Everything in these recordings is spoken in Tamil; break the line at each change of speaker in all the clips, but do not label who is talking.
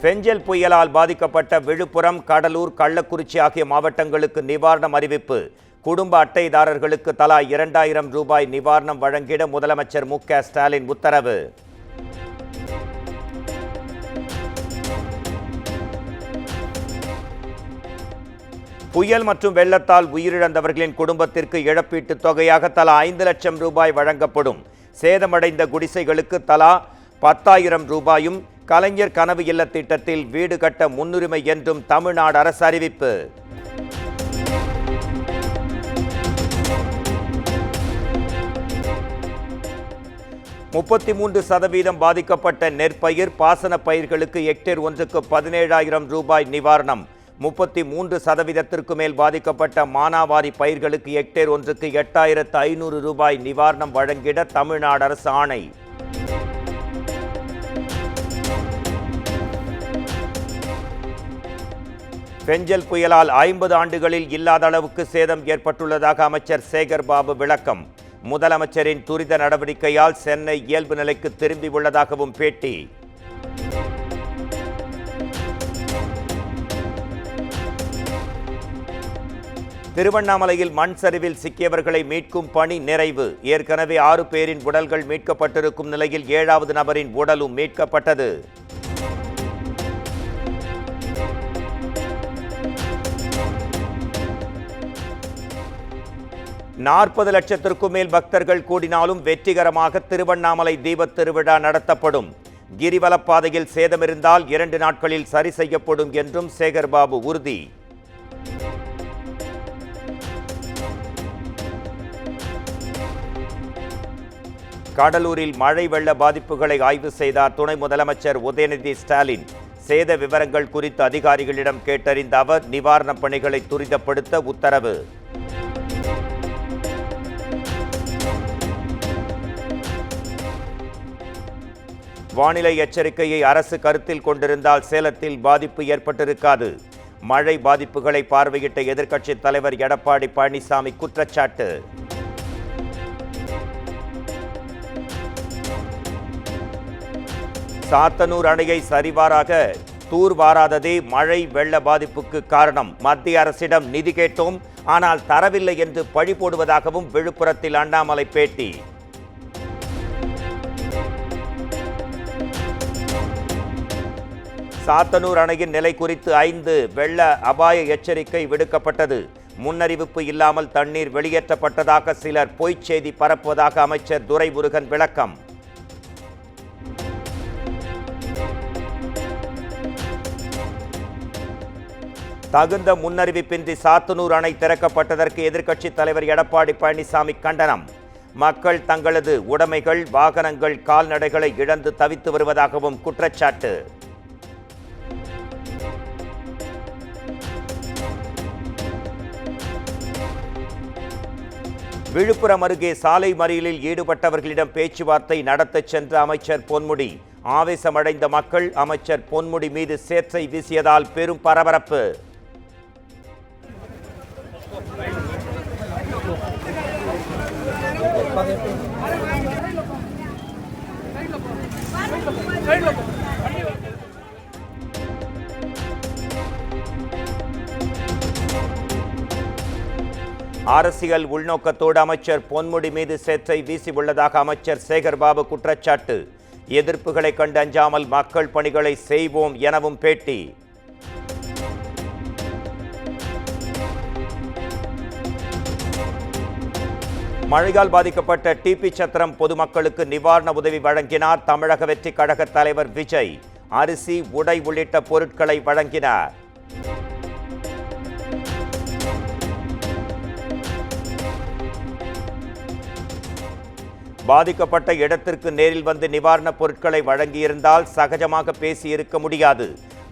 பெஞ்சல் புயலால் பாதிக்கப்பட்ட விழுப்புரம், கடலூர், கள்ளக்குறிச்சி ஆகிய மாவட்டங்களுக்கு நிவாரணம் அறிவிப்பு. குடும்ப அட்டைதாரர்களுக்கு தலா 2000 ரூபாய் நிவாரணம் வழங்கிட முதலமைச்சர் மு.க. ஸ்டாலின் உத்தரவு. புயல் மற்றும் வெள்ளத்தால் உயிரிழந்தவர்களின் குடும்பத்திற்கு இழப்பீட்டுத் தொகையாக தலா 5 லட்சம் ரூபாய் வழங்கப்படும். சேதமடைந்த குடிசைகளுக்கு தலா 10,000 ரூபாயும் கலைஞர் கனவு இல்ல திட்டத்தில் வீடு கட்ட முன்னுரிமை என்றும் தமிழ்நாடு அரசு அறிவிப்பு. %33 பாதிக்கப்பட்ட நெற்பயிர், பாசன பயிர்களுக்கு ஹெக்டேர் ஒன்றுக்கு 17,000 ரூபாய் நிவாரணம். 33% மேல் பாதிக்கப்பட்ட மானாவாரி பயிர்களுக்கு ஹெக்டேர் ஒன்றுக்கு 8,500 ரூபாய் நிவாரணம் வழங்கிட தமிழ்நாடு அரசு ஆணை. பெஞ்சல் புயலால் 50 ஆண்டுகளில் இல்லாத அளவுக்கு சேதம் ஏற்பட்டுள்ளதாக அமைச்சர் சேகர் பாபு விளக்கம். முதலமைச்சரின் துரித நடவடிக்கையால் சென்னை இயல்பு நிலைக்கு திரும்பியுள்ளதாகவும் பேட்டி. திருவண்ணாமலையில் மண் சரிவில் சிக்கியவர்களை மீட்கும் பணி நிறைவு. ஏற்கனவே 6 பேரின் உடல்கள் மீட்கப்பட்டிருக்கும் நிலையில் 7வது நபரின் உடலும் மீட்கப்பட்டது. $40 லட்சத்திற்கும் மேல் பக்தர்கள் கூடினாலும் வெற்றிகரமாக திருவண்ணாமலை தீபத் திருவிழா நடத்தப்படும். கிரிவலப்பாதையில் சேதம் இருந்தால் 2 நாட்களில் சரி செய்யப்படும் என்றும் சேகர்பாபு உறுதி. கடலூரில் மழை வெள்ள பாதிப்புகளை ஆய்வு செய்தார் துணை முதலமைச்சர் உதயநிதி ஸ்டாலின். சேத விவரங்கள் குறித்து அதிகாரிகளிடம் கேட்டறிந்த அவர் நிவாரணப் பணிகளை துரிதப்படுத்த உத்தரவு. வானிலை எச்சரிக்கையை அரசு கருத்தில் கொண்டிருந்தால் சேலத்தில் பாதிப்பு ஏற்பட்டிருக்காது. மழை பாதிப்புகளை பார்வையிட்ட எதிர்க்கட்சித் தலைவர் எடப்பாடி பழனிசாமி குற்றச்சாட்டு. சாத்தனூர் அணையை சரிவாராக தூர்வாராததே மழை வெள்ள பாதிப்புக்கு காரணம். மத்திய அரசிடம் நிதி கேட்டோம், ஆனால் தரவில்லை என்று பழி போடுவதாகவும் விழுப்புரத்தில் அண்ணாமலை பேட்டி. சாத்தனூர் அணையின் நிலை குறித்து 5 வெள்ள அபாய எச்சரிக்கை விடுக்கப்பட்டது. முன்னறிவிப்பு இல்லாமல் தண்ணீர் வெளியேற்றப்பட்டதாக சிலர் பொய்ச் செய்தி பரப்புவதாக அமைச்சர் துரைமுருகன் விளக்கம். தகுந்த முன்னறிவிப்பின்றி சாத்தனூர் அணை திறக்கப்பட்டதற்கு எதிர்க்கட்சித் தலைவர் எடப்பாடி பழனிசாமி கண்டனம். மக்கள் தங்களது உடைமைகள், வாகனங்கள், கால்நடைகளை இழந்து தவித்து வருவதாகவும் குற்றச்சாட்டு. விழுப்புரம் அருகே சாலை மறியலில் ஈடுபட்டவர்களிடம் பேச்சுவார்த்தை நடத்தச் சென்ற அமைச்சர் பொன்முடி. ஆவேசமடைந்த மக்கள் அமைச்சர் பொன்முடி மீது சேற்றை வீசியதால் பெரும் பரபரப்பு. அரசியல் உள்நோக்கத்தோடு அமைச்சர் பொன்முடி மீது சேற்றை வீசியுள்ளதாக அமைச்சர் சேகர்பாபு குற்றச்சாட்டு. எதிர்ப்புகளை கண்டு அஞ்சாமல் மக்கள் பணிகளை செய்வோம் எனவும் பேட்டி. மழையால் பாதிக்கப்பட்ட டிபி சத்திரம் பொதுமக்களுக்கு நிவாரண உதவி வழங்கினார் தமிழக வெற்றி கழக தலைவர் விஜய். அரிசி, உடை உள்ளிட்ட பொருட்களை வழங்கினார். பாதிக்கப்பட்ட இடத்திற்கு நேரில் வந்து நிவாரணப் பொருட்களை வழங்கியிருந்தால் சகஜமாக பேசியிருக்க முடியாது.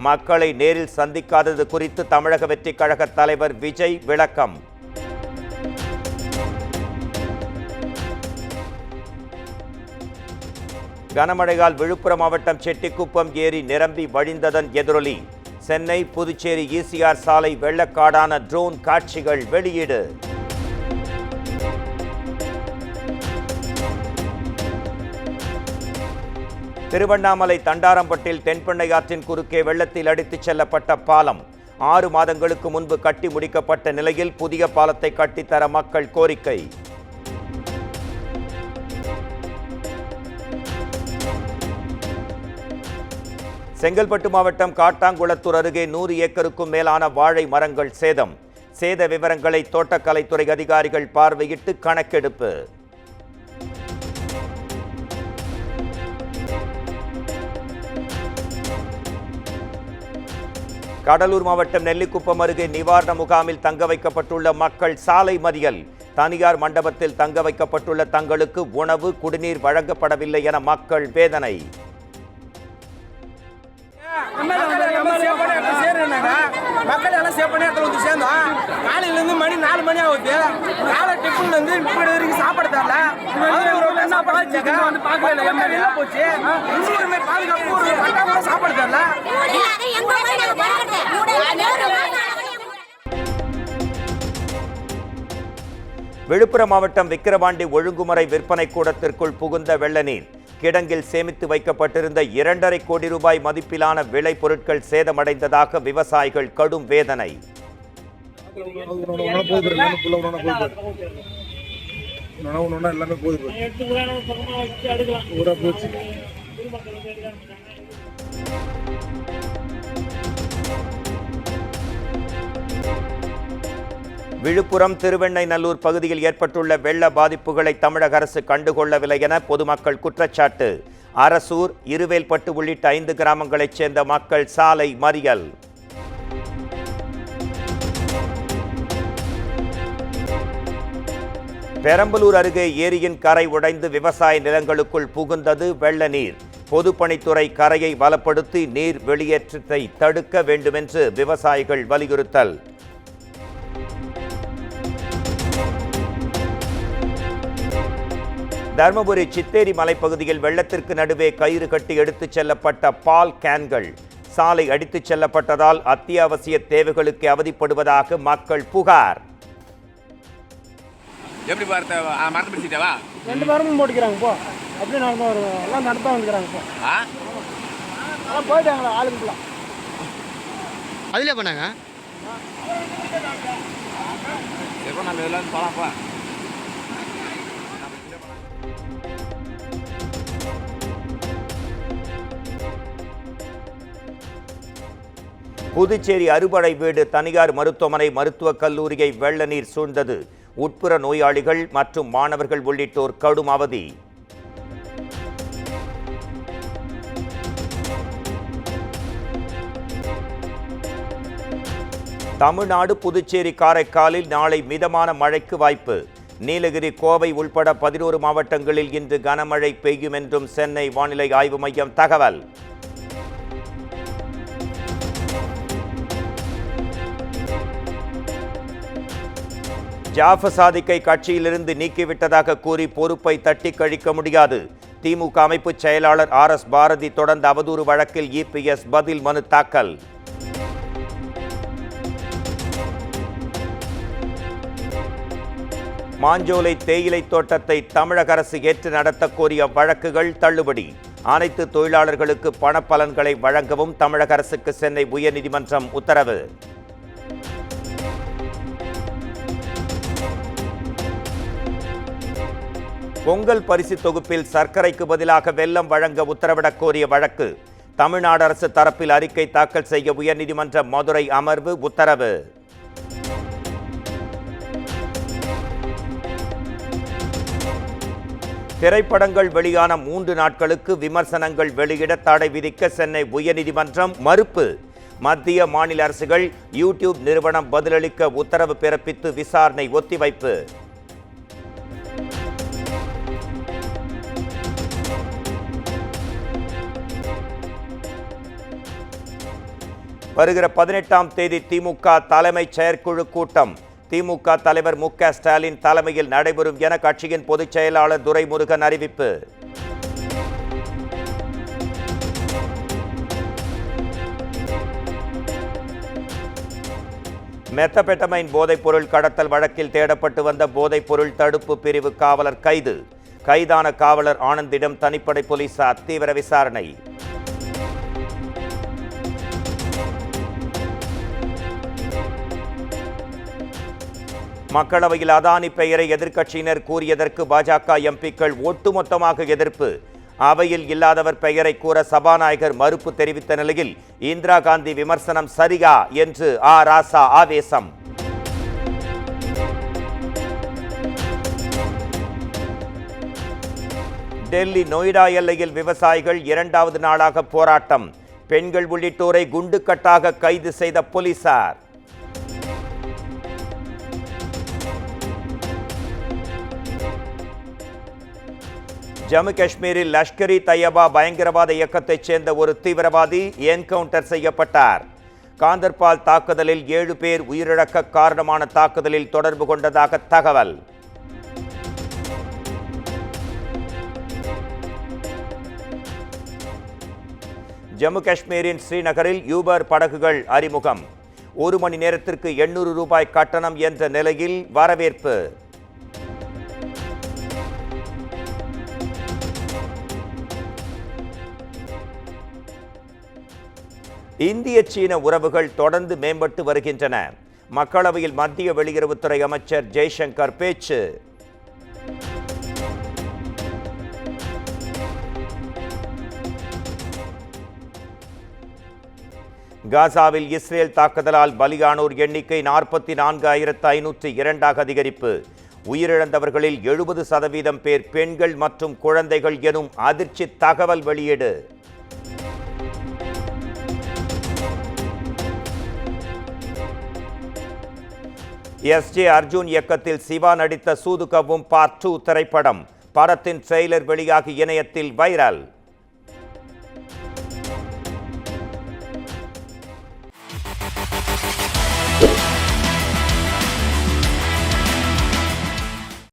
மக்களை நேரில் சந்திக்காதது குறித்து தமிழக வெற்றி கழக தலைவர் விஜய் விளக்கம். கனமழையால் விழுப்புரம் மாவட்டம் செட்டிக்குப்பம் ஏரி நிரம்பி வழிந்ததன் எதிரொலி. சென்னை புதுச்சேரி ஈசிஆர் சாலை வெள்ளக்காடான ட்ரோன் காட்சிகள் வெளியீடு. திருவண்ணாமலை தண்டாரம்பட்டில் தென்பெண்ணை ஆற்றின் குறுக்கே வெள்ளத்தில் அடித்துச் செல்லப்பட்ட பாலம் 6 மாதங்களுக்கு முன்பு கட்டி முடிக்கப்பட்ட நிலையில் புதிய பாலத்தை கட்டித்தர மக்கள் கோரிக்கை. செங்கல்பட்டு மாவட்டம் காட்டாங்குளத்தூர் அருகே 100 ஏக்கருக்கும் மேலான வாழை மரங்கள் சேதம். சேத விவரங்களை தோட்டக்கலைத்துறை அதிகாரிகள் பார்வையிட்டு கணக்கெடுப்பு. கடலூர் மாவட்டம் நெல்லிக்குப்பம் அருகே நிவாரண முகாமில் தங்க வைக்கப்பட்டுள்ள மக்கள் சாலை மறியல். தனியார் மண்டபத்தில் தங்க வைக்கப்பட்டுள்ள தங்களுக்கு உணவு குடிநீர் வழங்கப்படவில்லை என மக்கள் வேதனை.
மக்கள் எல்லாம் சேவ் பண்ணி இடத்துல வந்து சேர்ந்தோம். காலையிலேருந்து மணி 4 மணி ஆகுது. காலை டிஃபன் வந்து இப்படி வரைக்கும் சாப்பாடு தரல. வந்து பார்க்கவே இல்லை. வெளில போச்சு. இன்னொருமே பாதுகாப்பு ஒரு கட்டாம சாப்பாடு தரல.
விழுப்புரம் மாவட்டம் விக்கிரவாண்டி ஒழுங்குமுறை விற்பனை கூடத்திற்குள் புகுந்த வெள்ள நீர். கிடங்கில் சேமித்து வைக்கப்பட்டிருந்த 2.5 கோடி ரூபாய் மதிப்பிலான விளை பொருட்கள் சேதமடைந்ததாக விவசாயிகள் கடும் வேதனை. விழுப்புரம் திருவெண்ணைநல்லூர் பகுதியில் ஏற்பட்டுள்ள வெள்ள பாதிப்புகளை தமிழக அரசு கண்டுகொள்ளவில்லை என பொதுமக்கள் குற்றச்சாட்டு. அரசூர், இருவேல்பட்டு உள்ளிட்ட 5 கிராமங்களைச் சேர்ந்த மக்கள் சாலை மறியல். பெரம்பலூர் அருகே ஏரியின் கரை உடைந்து விவசாய நிலங்களுக்குள் புகுந்தது வெள்ள நீர். பொதுப்பணித்துறை கரையை பலப்படுத்தி நீர் வெளியேற்றத்தை தடுக்க வேண்டுமென்று விவசாயிகள் வலியுறுத்தல். தர்மபுரி சித்தேரி மலைப்பகுதியில் வெள்ளத்திற்கு நடுவே கயிறு கட்டி எடுத்துச் செல்லப்பட்ட பால் கேன்கள். சாலை அடித்துச் செல்லப்பட்டதால் அத்தியாவசிய தேவைகளுக்கு அவதிப்படுவதாக மக்கள் புகார்.
எப்படி பார்த்த மரத்தை பிடிச்சிட்டாவா?
2 மரமும் போட்டுக்கிறாங்க போ. அப்படியே நடந்து வருவாங்க. எல்லாம் நடத்தா வந்துக்கிறாங்க போ. போயிட்டாங்களா ஆளுங்களாம்?
அதிலே பண்ணாங்க.
எப்போ நம்ம எல்லாம் போகலாம்ப்பா.
புதுச்சேரி அறுபடை வீடு தனியார் மருத்துவமனை மருத்துவக் கல்லூரியை வெள்ள நீர் சூழ்ந்தது. உட்புற நோயாளிகள் மற்றும் மாணவர்கள் உள்ளிட்டோர் கடும் அவதி. தமிழ்நாடு, புதுச்சேரி, காரைக்காலில் நாளை மிதமான மழைக்கு வாய்ப்பு. நீலகிரி, கோவை உள்பட 11 மாவட்டங்களில் இன்று கனமழை பெய்யும் என்றும் சென்னை வானிலை ஆய்வு மையம் தகவல். ஜாஃபர் சாதிக்கை கட்சியிலிருந்து நீக்கிவிட்டதாக கூறி பொறுப்பை தட்டி கழிக்க முடியாது. திமுக அமைப்பு செயலாளர் RS பாரதி தொடர்ந்த அவதூறு வழக்கில் EPS பதில் மனு தாக்கல். மாஞ்சோலை தேயிலை தோட்டத்தை தமிழக அரசு ஏற்று நடத்த கோரிய வழக்குகள் தள்ளுபடி. அனைத்து தொழிலாளர்களுக்கு பணப்பலன்களை வழங்கவும் தமிழக அரசுக்கு சென்னை உயர்நீதிமன்றம் உத்தரவு. பொங்கல் பரிசு தொகுப்பில் சர்க்கரைக்கு பதிலாக வெல்லம் வழங்க உத்தரவிடக் கோரிய வழக்கு. தமிழ்நாடு அரசு தரப்பில் அறிக்கை தாக்கல் செய்ய உயர்நீதிமன்ற மதுரை அமர்வு உத்தரவு. திரைப்படங்கள் வெளியான 3 நாட்களுக்கு விமர்சனங்கள் வெளியிட தடை விதிக்க சென்னை உயர்நீதிமன்றம் மறுப்பு. மத்திய மாநில அரசுகள் யூடியூப் நிறுவனம் பதிலளிக்க உத்தரவு பிறப்பித்து விசாரணை ஒத்திவைப்பு. வருகிற 18ஆம் தேதி திமுக தலைமைச் செயற்குழு கூட்டம். திமுக தலைவர் மு.க. ஸ்டாலின் தலைமையில் நடைபெறும் என கட்சியின் பொதுச் செயலாளர் துரைமுருகன் அறிவிப்பு. மெத்தபெட்டமைன் போதைப்பொருள் கடத்தல் வழக்கில் தேடப்பட்டு வந்த போதைப்பொருள் தடுப்பு பிரிவு காவலர் கைது. கைதான காவலர் ஆனந்திடம் தனிப்படை போலீசார் தீவிர விசாரணை. மக்களவையில் அதானி பெயரை எதிர்க்கட்சியினர் கூறியதற்கு பாஜக எம்பிக்கள் ஒட்டுமொத்தமாக எதிர்ப்பு. அவையில் இல்லாதவர் பெயரை கூற சபாநாயகர் மறுப்பு தெரிவித்த நிலையில் இந்திரா காந்தி விமர்சனம் சரியா என்று ராசா ஆவேசம். டெல்லி நொய்டா எல்லையில் விவசாயிகள் 2வது நாளாக போராட்டம். பெண்கள் உள்ளிட்டோரை குண்டுக்கட்டாக கைது செய்த போலீசார். ஜம்மு காஷ்மீரில் லஷ்கர்-இ தய்யபா பயங்கரவாத இயக்கத்தைச் சேர்ந்த ஒரு தீவிரவாதி என்கவுண்டர் செய்யப்பட்டார். காந்தர்பால் தாக்குதலில் 7 பேர் உயிரிழக்க காரணமான தாக்குதலில் தொடர்பு கொண்டதாக தகவல். ஜம்மு காஷ்மீரின் ஸ்ரீநகரில் யூபர் படகுகள் அறிமுகம். 1 மணி நேரத்திற்கு 800 ரூபாய் கட்டணம் என்ற நிலையில் வரவேற்பு. இந்திய சீன உறவுகள் தொடர்ந்து மேம்பட்டு வருகின்றன. மக்களவையில் மத்திய வெளியுறவுத்துறை அமைச்சர் ஜெய்சங்கர் பேச்சு. காசாவில் இஸ்ரேல் தாக்குதலால் பலியானோர் எண்ணிக்கை 44,502 அதிகரிப்பு. உயிரிழந்தவர்களில் 70% பேர் பெண்கள் மற்றும் குழந்தைகள் எனும் அதிர்ச்சி தகவல் வெளியீடு. எஸ்.ஜே. அர்ஜுன் இயக்கத்தில் சிவா நடித்த சூது கவ்வும் பார்ட் 2 திரைப்படம். படத்தின் ட்ரெய்லர் வெளியாகி இணையத்தில் வைரல்.